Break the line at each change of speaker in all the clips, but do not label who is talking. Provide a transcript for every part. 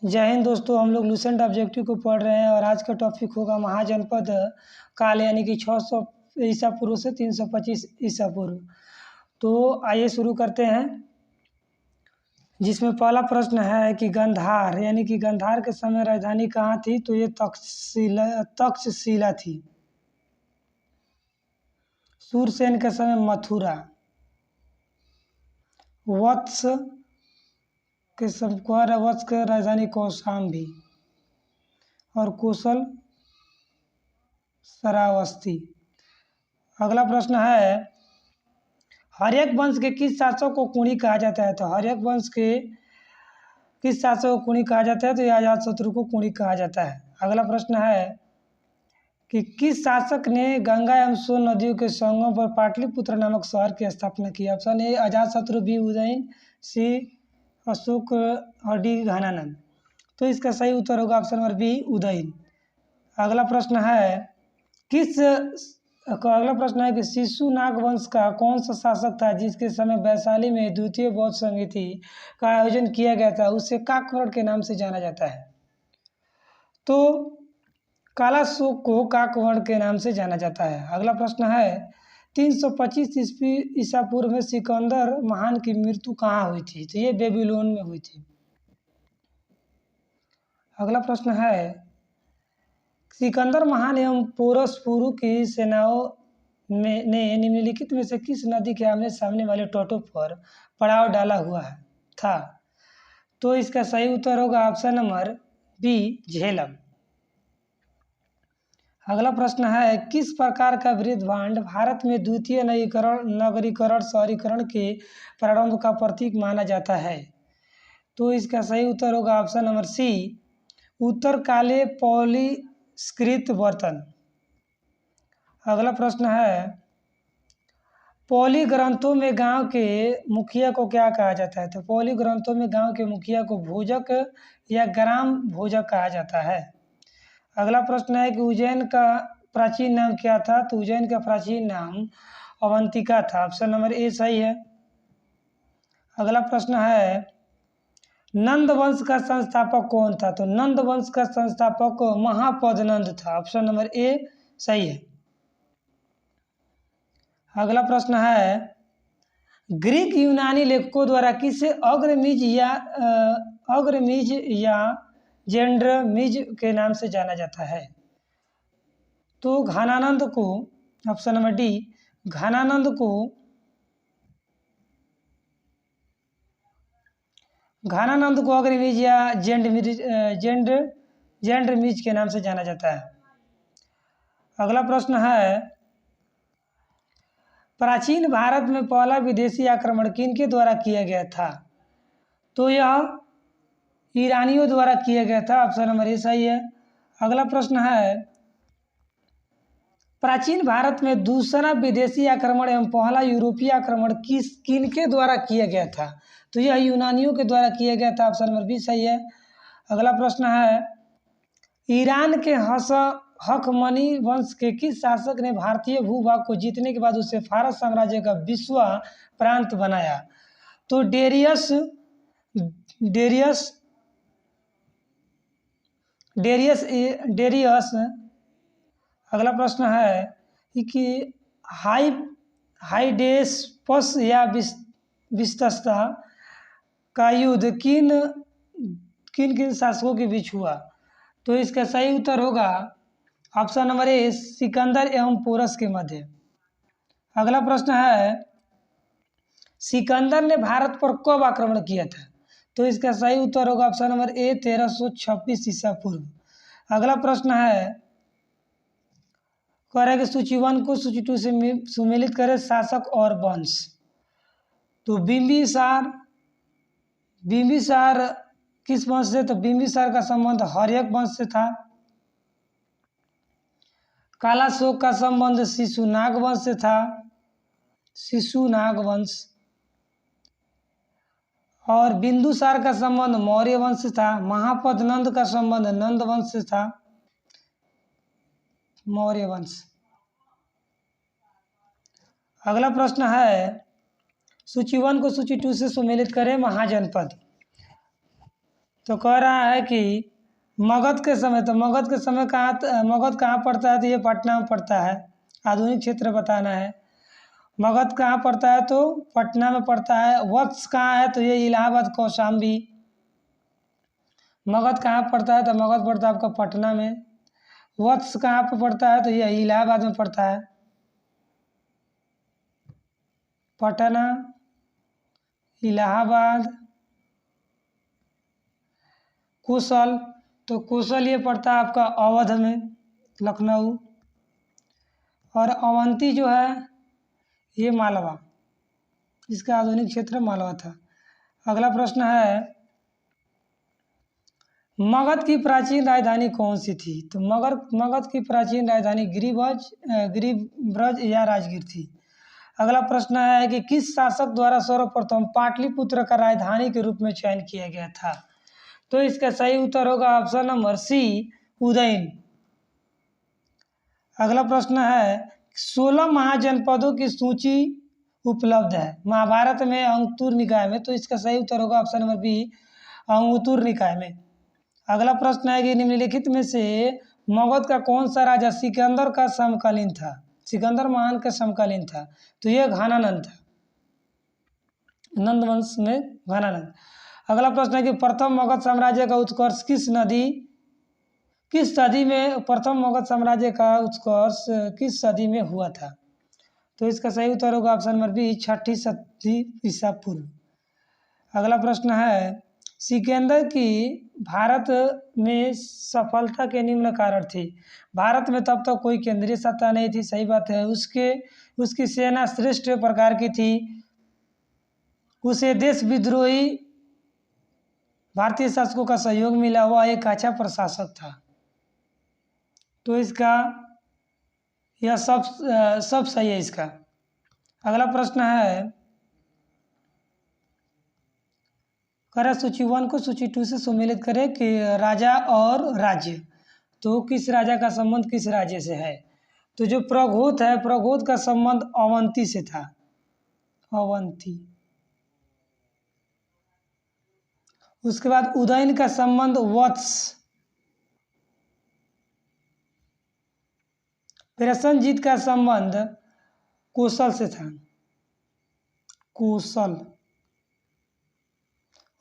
जय हिंद दोस्तों, हम लोग लूसेंट ऑब्जेक्टिव को पढ़ रहे हैं और आज का टॉपिक होगा महाजनपद काल यानी कि 600 ईसा पूर्व से 325 ईसा पूर्व। तो आइए शुरू करते हैं, जिसमें पहला प्रश्न है कि गंधार यानी कि गंधार के समय राजधानी कहाँ थी? तो ये तक्षशिला थी। सूरसेन के समय मथुरा। वत्स के वत्स के राजधानी कौशाम्बी और कुशल श्रावस्ती। अगला प्रश्न है, हर्यक वंश के किस शासक को कुणी कहा जाता है? तो हर्यक वंश के किस शासक को कुणी कहा जाता है? तो यह अजातशत्रु को कुणी कहा जाता है। अगला प्रश्न है कि किस शासक ने गंगा एवं सोन नदियों के संगम पर पाटलिपुत्र नामक शहर की स्थापना की? Option A Ajatashatru, B Udayan, C Ashoka और डी घनानंद। तो इसका सही उत्तर होगा ऑप्शन नंबर बी उदयन। अगला प्रश्न है कि शिशुनाग वंश का कौन सा शासक था जिसके समय वैशाली में द्वितीय बौद्ध समिति का आयोजन किया गया था? उसे काकवर्ण के नाम से जाना जाता है। तो कालाशोक को काकवर्ण के नाम से जाना जाता है। अगला प्रश्न है 325 ईसा पूर्व में सिकंदर महान की मृत्यु कहाँ हुई थी? तो ये बेबीलोन में हुई थी। अगला प्रश्न है सिकंदर महान एवं पोरस पुरु की सेनाओं ने निम्नलिखित में से किस नदी के आमने सामने वाले तटों पर पड़ाव डाला हुआ था? तो इसका सही उत्तर होगा ऑप्शन नंबर बी झेलम। अगला प्रश्न है किस प्रकार का वृद्ध भांड भारत में द्वितीय नगरीकरण शहरीकरण के प्रारंभ का प्रतीक माना जाता है? तो इसका सही उत्तर होगा ऑप्शन नंबर सी उत्तर काले पॉलीस्कृत बर्तन। अगला प्रश्न है पौली ग्रंथों में गांव के मुखिया को क्या कहा जाता है? तो पौली ग्रंथों में गांव के मुखिया को भोजक या ग्राम भोजक कहा जाता है। अगला प्रश्न है कि उज्जैन का प्राचीन नाम क्या था? तो उज्जैन का प्राचीन नाम अवंतिका था। ऑप्शन नंबर ए सही है। अगला प्रश्न है नंद वंश का संस्थापक कौन था? तो नंद वंश का संस्थापक महापद्नंद था। ऑप्शन नंबर ए सही है। अगला प्रश्न है ग्रीक यूनानी लेखकों द्वारा किसे अग्रमीज या जेंड्रमीज के नाम से जाना जाता है? तो घनानंद को, ऑप्शन नंबर डी, घनानंद को अग्रमीज या जेंड्रमीज के नाम से जाना जाता है। अगला प्रश्न है प्राचीन भारत में पहला विदेशी आक्रमण किनके द्वारा किया गया था? तो यह ईरानियों द्वारा किया गया था। ऑप्शन नंबर ए सही है। अगला प्रश्न है प्राचीन भारत में दूसरा विदेशी आक्रमण एवं पहला यूरोपीय आक्रमण किनके द्वारा किया गया था? तो यह यूनानियों के द्वारा किया गया था। ऑप्शन नंबर बी सही है। अगला प्रश्न है ईरान के हखमनी वंश के किस शासक ने भारतीय भूभाग को जीतने के बाद उसे फारस साम्राज्य का विश्वा प्रांत बनाया? तो डेरियस। अगला प्रश्न है कि हाइडेस्पस या विस्तस्ता का युद्ध किन शासकों के बीच हुआ? तो इसका सही उत्तर होगा ऑप्शन नंबर ए सिकंदर एवं पोरस के मध्य। अगला प्रश्न है सिकंदर ने भारत पर कब आक्रमण किया था? तो इसका सही उत्तर होगा ऑप्शन नंबर ए 1326 ईसा पूर्व। अगला प्रश्न है कह रहा है कि सूची 1 को सूची 2 से सुमेलित करें शासक और वंश। तो बिंबिसार किस वंश से? तो बिंबिसार का संबंध हर्यक वंश से था। कालाशोक का संबंध शिशुनाग वंश से था, शिशुनाग वंश। और बिंदुसार का संबंध मौर्य वंश से था। महापद्नंद का संबंध नंद वंश से था, मौर्य वंश। अगला प्रश्न है सूची 1 को सूची 2 से सुमेलित करें महाजनपद। तो कह रहा है कि मगध के समय, तो मगध के समय मगध कहाँ पड़ता है, तो ये पटना में पड़ता है। आधुनिक क्षेत्र बताना है। मगध कहाँ पड़ता है, तो पटना में पड़ता है। वत्स कहाँ है, तो ये इलाहाबाद कौशाम्बी। मगध कहाँ पड़ता है, तो मगध पड़ता है आपका पटना में। वत्स कहाँ पर पड़ता है, तो ये इलाहाबाद में पड़ता है। पटना, इलाहाबाद। कुशल, तो कुशल ये पड़ता है आपका अवध में, लखनऊ। और अवंती जो है ये मालवा, इसका आधुनिक क्षेत्र मालवा था। अगला प्रश्न है, मगध की प्राचीन राजधानी कौन सी थी, तो मगध की प्राचीन राजधानी गिरिब्रज या राजगीर थी। अगला प्रश्न है कि किस शासक द्वारा सर्वप्रथम पाटलिपुत्र का राजधानी के रूप में चयन किया गया था, तो इसका सही उत्तर होगा ऑप्शन नंबर सी, उदयन। अगला प्रश्न है, 16 महाजनपदों की सूची उपलब्ध है महाभारत में अंगुत्तुर निकाय में, तो इसका सही उत्तर होगा ऑप्शन नंबर बी, अंगुत्तुर निकाय में। अगला प्रश्न है कि निम्नलिखित में से मगध का कौन सा राजा सिकंदर का समकालीन था, सिकंदर महान का समकालीन था, तो यह घानानंद था, नंद वंश में घानानंद। अगला प्रश्न है कि प्रथम मगध साम्राज्य का उत्कर्ष किस सदी में, प्रथम मगध साम्राज्य का उत्कर्ष किस सदी में हुआ था, तो इसका सही उत्तर होगा ऑप्शन नंबर बी, 6ठी सदी ईसा पूर्व। अगला प्रश्न है, सिकंदर की भारत में सफलता के निम्न कारण थे। भारत में तब तक कोई केंद्रीय सत्ता नहीं थी, सही बात है। उसकी सेना श्रेष्ठ प्रकार की थी। उसे देश विद्रोही भारतीय शासकों का सहयोग मिला, वह एक अच्छा प्रशासक था। तो इसका यह सब सही है इसका। अगला प्रश्न है, करें सूची 1 को सूची 2 से सम्मिलित करें कि राजा और राज्य, तो किस राजा का संबंध किस राज्य से है, तो जो प्रघोत है, प्रघोत का संबंध अवंती से था, अवंती। उसके बाद उदयन का संबंध वत्स, प्रसेनजीत का संबंध कौशल से था, कौशल।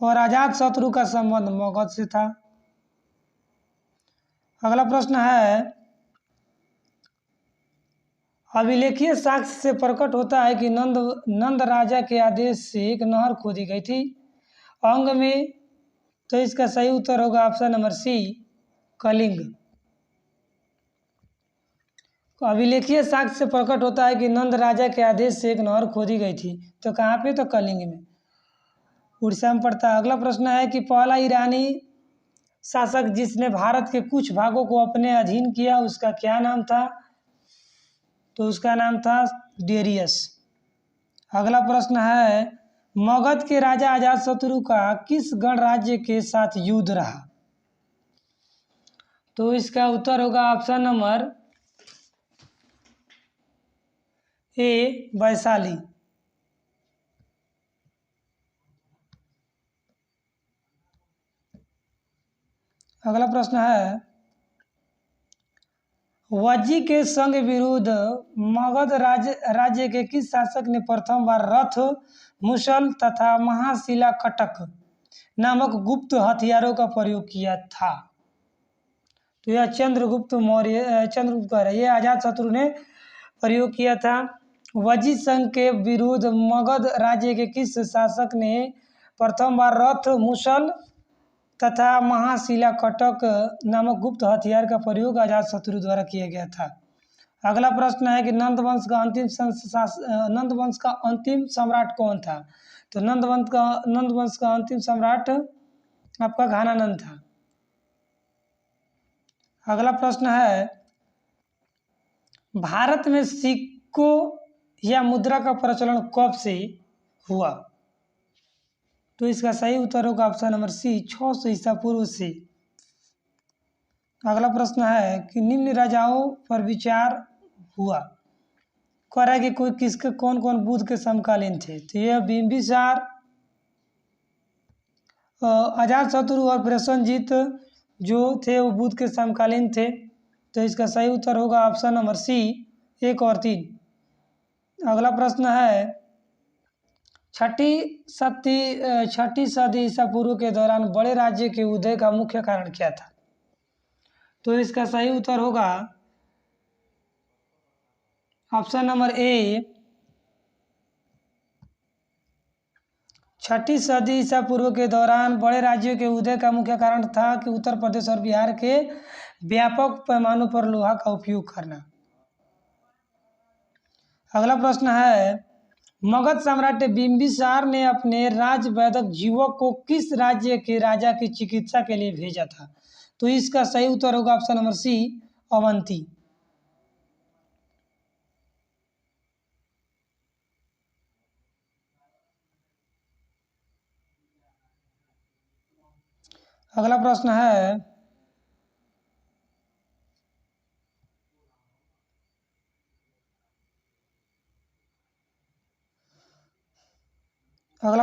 और अजात शत्रु का संबंध मगध से था। अगला प्रश्न है, अभिलेखीय साक्ष्य से प्रकट होता है कि नंद राजा के आदेश से एक नहर खोदी गई थी अंग में, तो इसका सही उत्तर होगा ऑप्शन नंबर सी, कलिंग। अभिलेखीय साक्ष्य से प्रकट होता है कि नंद राजा के आदेश से एक नहर खोदी गई थी, तो कहाँ पे, तो कलिंग में, उड़ीसा में पड़ता है। अगला प्रश्न है कि पहला ईरानी शासक जिसने भारत के कुछ भागों को अपने अधीन किया, उसका क्या नाम था, तो उसका नाम था डेरियस। अगला प्रश्न है, मगध के राजा अजातशत्रु का किस गणराज्य के साथ युद्ध रहा, तो इसका उत्तर होगा ऑप्शन नंबर ए, वैशाली। अगला प्रश्न है, वज्जी के संग विरुद्ध मगध राज्य के किस शासक ने प्रथम बार रथ, मुसल तथा महाशिला कटक नामक गुप्त हथियारों का प्रयोग किया था, तो यह चंद्रगुप्त कह रहे, यह अजातशत्रु ने प्रयोग किया था। वज्जी संघ के विरुद्ध मगध राज्य के किस शासक ने प्रथम बार रथ, मुसल तथा महाशिला कटक नामक गुप्त हथियार का प्रयोग अजातशत्रु द्वारा किया गया था। अगला प्रश्न है कि नंद वंश का अंतिम सम्राट कौन था, तो नंद वंश का अंतिम सम्राट आपका घानानंद था। अगला प्रश्न है, भारत में सिक्कों या मुद्रा का प्रचलन कब से हुआ, तो इसका सही उत्तर होगा ऑप्शन नंबर सी, 600 ईसा पूर्व से। अगला प्रश्न है कि निम्न राजाओं पर विचार हुआ, कह रहा है कि कौन कौन बुद्ध के समकालीन थे, तो यह बिंबिसार अजातशत्रु और प्रसेनजीत जो थे वो बुद्ध के समकालीन थे। तो इसका सही उत्तर होगा ऑप्शन नंबर सी 1 और 3। अगला प्रश्न है छठी सदी ईसा पूर्व के दौरान बड़े राज्य के उदय का मुख्य कारण क्या था? तो इसका सही उत्तर होगा ऑप्शन नंबर ए, छठी सदी ईसा पूर्व के दौरान बड़े राज्यों के उदय का मुख्य कारण था कि उत्तर प्रदेश और बिहार के व्यापक पैमानों पर लोहा का उपयोग करना। अगला प्रश्न है मगध सम्राट बिंबिसार ने अपने राजवैदक जीवक को किस राज्य के राजा की चिकित्सा के लिए भेजा था? तो इसका सही उत्तर होगा ऑप्शन नंबर सी अवंती। अगला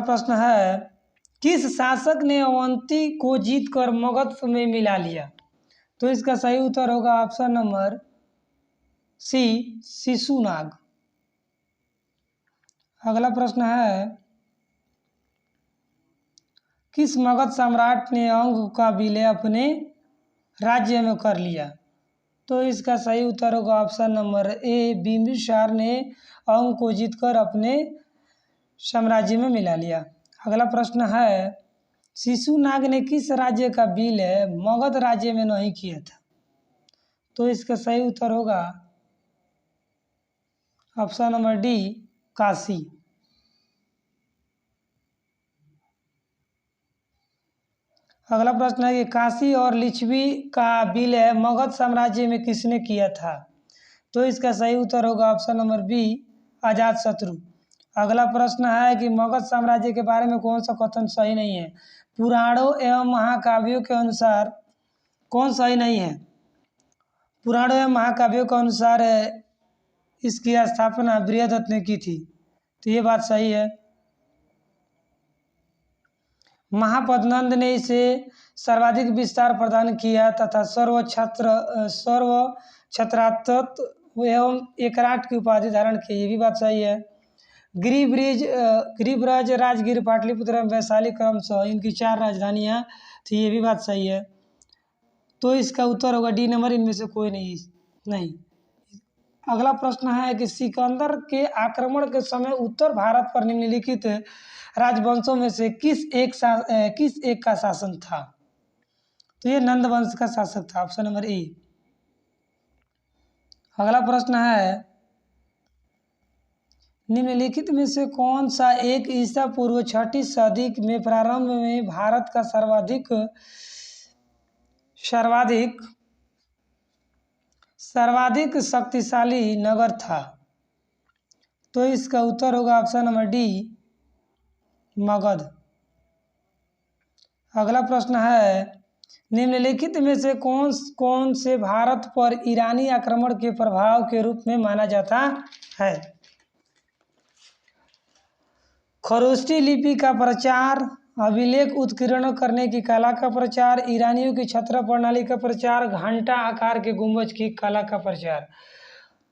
प्रश्न है किस शासक ने अवंती को जीतकर मगध में मिला लिया? तो इसका सही उत्तर होगा ऑप्शन नंबर सी शिशुनाग। अगला प्रश्न है किस मगध सम्राट ने अंग का विलय अपने राज्य में कर लिया? तो इसका सही उत्तर होगा ऑप्शन नंबर ए बिंबिसार ने अंग को जीतकर अपने साम्राज्य में मिला लिया। अगला प्रश्न है शिशुनाग ने किस राज्य का विलय मगध राज्य में नहीं किया था? तो इसका सही उत्तर होगा ऑप्शन नंबर डी काशी। अगला प्रश्न है कि काशी और लिच्छवी का विलय मगध साम्राज्य में किसने किया था? तो इसका सही उत्तर होगा ऑप्शन नंबर बी अजातशत्रु। अगला प्रश्न है कि मगध साम्राज्य के बारे में कौन सा कथन सही नहीं है? पुराणों एवं महाकाव्यों के अनुसार कौन सही नहीं है? पुराणों एवं महाकाव्यों के अनुसार इसकी स्थापना बृहदत्त ने की थी, तो ये बात सही है। महापद्नंद ने इसे सर्वाधिक विस्तार प्रदान किया तथा सर्व छत्रात्व एवं एकराट की उपाधि धारण की, ये भी बात सही है। गिरिब्रज राजगीर पाटलिपुत्र एवं वैशाली क्रमशः इनकी 4 राजधानियाँ थी, ये भी बात सही है। तो इसका उत्तर होगा डी नंबर, इनमें से कोई नहीं। अगला प्रश्न है कि सिकंदर के आक्रमण के समय उत्तर भारत पर निम्नलिखित राजवंशों में से किस एक का शासन था? तो ये नंद वंश का शासक था, ऑप्शन नंबर ए। अगला प्रश्न है निम्नलिखित में से कौन सा एक ईसा पूर्व 6ठी सदी में प्रारंभ में भारत का सर्वाधिक शक्तिशाली नगर था? तो इसका उत्तर होगा ऑप्शन नंबर डी मगध। अगला प्रश्न है निम्नलिखित में से कौन से भारत पर ईरानी आक्रमण के प्रभाव के रूप में माना जाता है? खरोष्टी लिपि का प्रचार, अभिलेख उत्कीर्ण करने की कला का प्रचार, ईरानियों की छत्र प्रणाली का प्रचार, घंटा आकार के गुंबज की कला का प्रचार।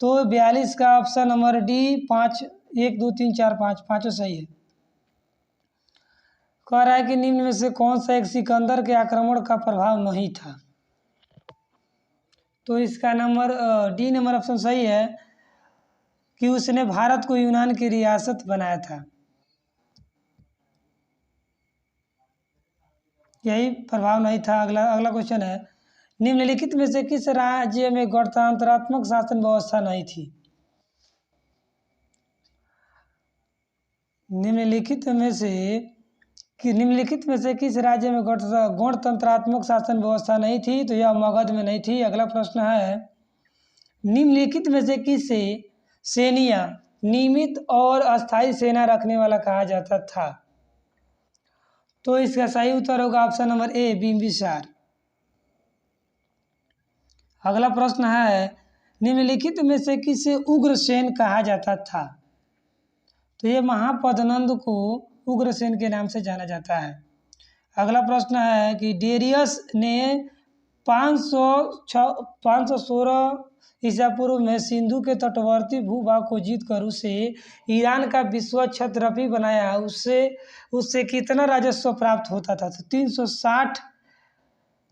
तो 42 का ऑप्शन नंबर डी 5 1 2 3 4 5 पाँचों सही है। कह रहा है कि निम्न में से कौन सा एक सिकंदर के आक्रमण का प्रभाव नहीं था? तो इसका नंबर डी नंबर ऑप्शन सही है कि उसने भारत को यूनान की रियासत बनाया था, यही प्रभाव नहीं था। अगला क्वेश्चन है निम्नलिखित में से किस राज्य में गणतंत्रात्मक शासन व्यवस्था नहीं थी? निम्नलिखित में से किस राज्य में गणतंत्रात्मक शासन व्यवस्था नहीं थी? तो यह मगध में नहीं थी। अगला प्रश्न है निम्नलिखित में से किसे सेनिया नियमित और अस्थायी सेना रखने वाला कहा जाता था? तो इसका सही उत्तर होगा ऑप्शन नंबर ए बिंबिसार। अगला प्रश्न है निम्नलिखित में से किसे उग्रसेन कहा जाता था? तो ये महापद्नंद को उग्रसेन के नाम से जाना जाता है। अगला प्रश्न है कि डेरियस ने 516 ईसा पूर्व में सिंधु के तटवर्ती भूभाग को जीतकर उसे ईरान का विश्व क्षत्रपी बनाया। उससे कितना राजस्व प्राप्त होता था? तो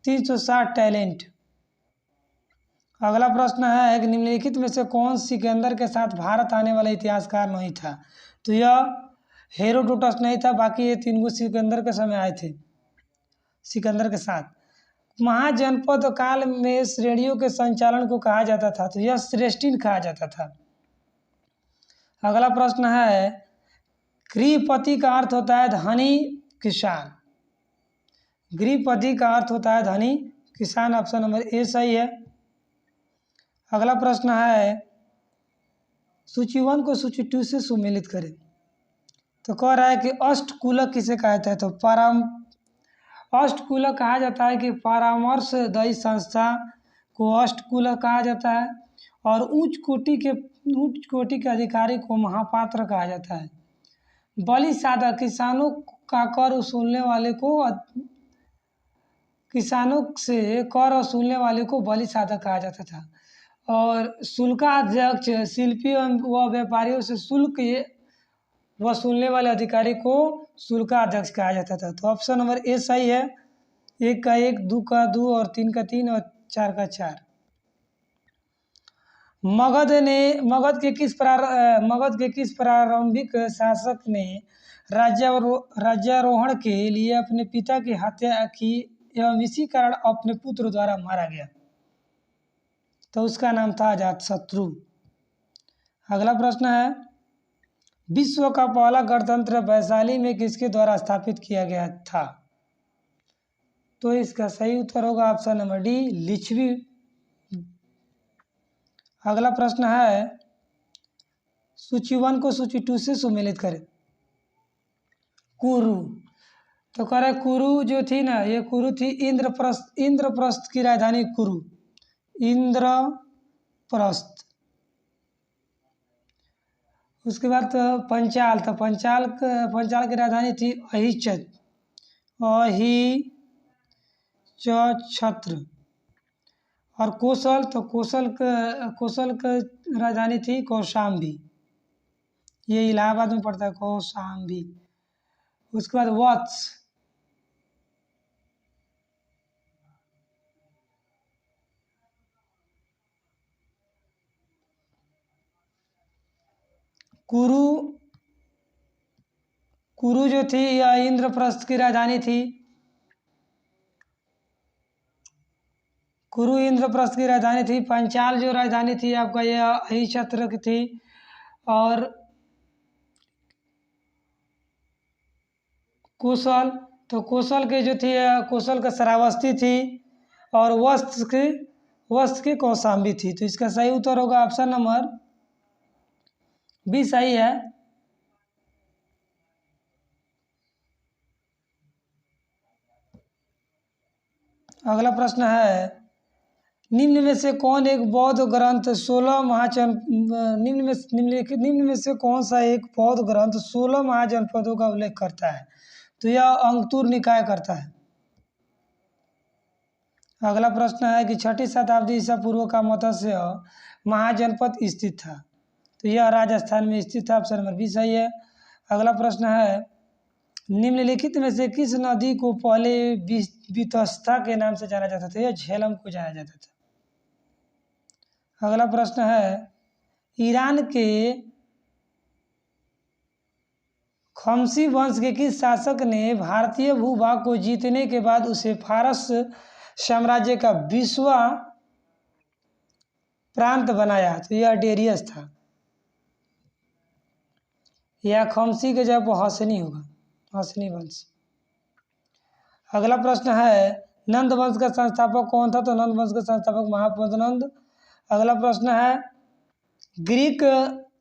360 टैलेंट। अगला प्रश्न है कि निम्नलिखित में से कौन सिकंदर के साथ भारत आने वाला इतिहासकार नहीं था? तो यह हेरोडोटस नहीं था, बाकी ये तीन सिकंदर के समय आए थे। सिकंदर के साथ महाजनपद काल में श्रेणियों के संचालन को कहा जाता था? तो यह श्रेष्ठिन कहा जाता था। अगला प्रश्न है गृहपति का अर्थ होता है धनी किसान। गृहपति का अर्थ होता है धनी किसान। ऑप्शन नंबर ए सही है। अगला प्रश्न है सूची 1 को सूची 2 से सुमेलित करें। तो कह रहा है कि अष्टकूलक किसे कहा जाता है? तो अष्टकूलक कहा जाता है कि परामर्शदायी संस्था को अष्टकूलक कहा जाता है, और उच्च कोटि के अधिकारी को महापात्र कहा जाता है। बलि साधक किसानों का कर वसूलने वाले को किसानों से कर वसूलने वाले को बलि साधक कहा जाता था, और शुल्काध्यक्ष शिल्पी व व्यापारियों से शुल्क वसूलने वाले अधिकारी को शुल्काध्यक्ष कहा जाता था। तो ऑप्शन नंबर ए सही है। 1 का 1, 2 का 2 और 3 का 3 और 4 का 4। मगध के किस प्रारंभिक शासक ने राज्यारोहण के लिए अपने पिता की हत्या की एवं इसी कारण अपने पुत्र द्वारा मारा गया? तो उसका नाम था अजातशत्रु। अगला प्रश्न है विश्व का पहला गणतंत्र वैशाली में किसके द्वारा स्थापित किया गया था? तो इसका सही उत्तर होगा ऑप्शन नंबर डी, लिच्छवी। अगला प्रश्न है सूची 1 को सूची 2 से सुमेलित करें। कुरु। तो कह रहे कुरु जो थी ना, ये कुरु थी इंद्रप्रस्थ की राजधानी कुरु। इंद्रप्रस्थ। उसके बाद पंचाल। तो पंचाल की राजधानी थी अहिच्छत्र। और कौशल। तो कौशल की राजधानी थी कौशाम्बी। ये इलाहाबाद में पड़ता है, कौशाम्बी। उसके बाद वत्स। कुरु जो थी यह इंद्रप्रस्थ की राजधानी थी। कुरु इंद्रप्रस्थ की राजधानी थी। पंचाल जो राजधानी थी आपका यह अहिच्छत्र की थी। और कौशल। तो कौशल के जो थी कौशल का श्रावस्ती थी, और वस्त की कौशाम्बी थी। तो इसका सही उत्तर होगा ऑप्शन नंबर बी सही है। अगला प्रश्न है निम्न में से कौन एक बौद्ध ग्रंथ 16 निम्न में से कौन सा एक बौद्ध ग्रंथ 16 महाजनपदों का उल्लेख करता है? तो यह अंगुत्तर निकाय करता है। अगला प्रश्न है कि 6ठी शताब्दी ईसा पूर्व का मत्स्य महाजनपद स्थित था? तो यह राजस्थान में स्थित था। ऑप्शन नंबर बी सही है। अगला प्रश्न है निम्नलिखित में से किस नदी को पहले वितस्ता के नाम से जाना जाता था? यह झेलम को जाना जाता था। अगला प्रश्न है ईरान के खमसी वंश के किस शासक ने भारतीय भूभाग को जीतने के बाद उसे फारस साम्राज्य का 20वां प्रांत बनाया? तो यह डेरियस था। यह खमसी के जब हसनी होगा, हसनी वंश। अगला प्रश्न है नंद वंश का संस्थापक कौन था? तो नंद वंश का संस्थापक महापद्म नंद। अगला प्रश्न है ग्रीक